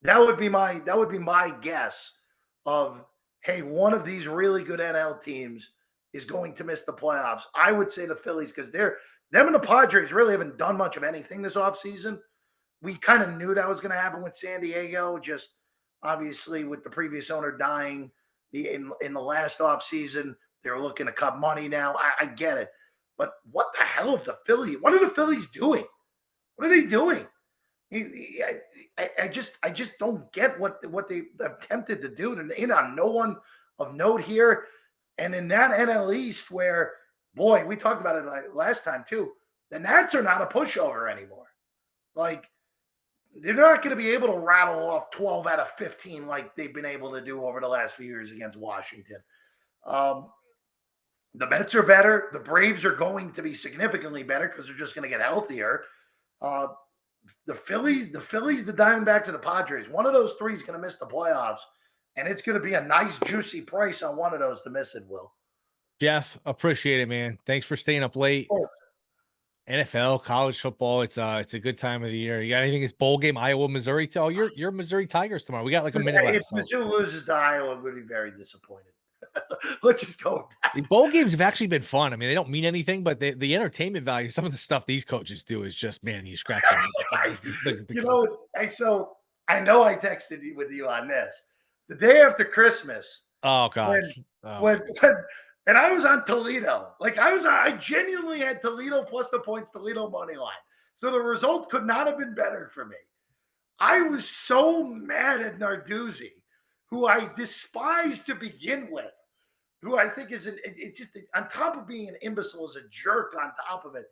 That would be my guess of, hey, one of these really good NL teams is going to miss the playoffs. I would say the Phillies because them and the Padres really haven't done much of anything this offseason. We kind of knew that was going to happen with San Diego, just obviously with the previous owner dying in the last offseason. They're looking to cut money now. I get it. But what the hell of the Phillies? What are the Phillies doing? What are they doing? I just don't get what they attempted to do to in on no one of note here. And in that NL East where, boy, we talked about it last time too, the Nats are not a pushover anymore. They're not going to be able to rattle off 12 out of 15 like they've been able to do over the last few years against Washington. The Mets are better. The Braves are going to be significantly better because they're just going to get healthier. The Phillies, the Diamondbacks, and the Padres, one of those three is going to miss the playoffs, and it's going to be a nice, juicy price on one of those to miss it, Will. Jeff, appreciate it, man. Thanks for staying up late. NFL, college football, it's a good time of the year. You got anything? It's bowl game, Iowa, Missouri. You're Missouri Tigers tomorrow. We got like a minute left. If Mizzou loses to Iowa, we'd be very disappointed. Let's just go with that. The bowl games have actually been fun. I mean, they don't mean anything, but the entertainment value, some of the stuff these coaches do is just, man, you scratch So I know I texted you with you on this. The day after Christmas, oh god. when and I was on Toledo. Like I genuinely had Toledo plus the points, Toledo money line. So the result could not have been better for me. I was so mad at Narduzzi, who I despise to begin with, who I think is just on top of being an imbecile, is a jerk on top of it.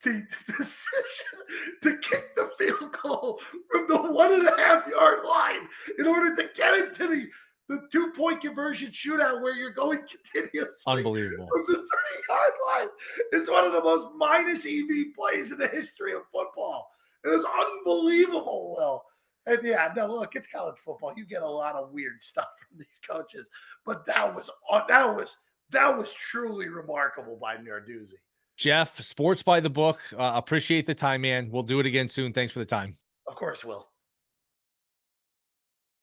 The decision to kick the field goal from the 1.5 yard line in order to get into the 2-point conversion shootout where you're going continuously Unbelievable. from the 30-yard line is one of the most minus EV plays in the history of football. It was unbelievable, Will. And yeah, no, look, it's college football. You get a lot of weird stuff from these coaches, but that was truly remarkable by Narduzzi. Jeff, Sports by the Book. Appreciate the time, man. We'll do it again soon. Thanks for the time. Of course, Will.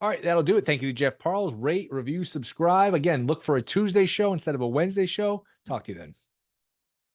All right, that'll do it. Thank you to Jeff Parles. Rate, review, subscribe. Again, look for a Tuesday show instead of a Wednesday show. Talk to you then.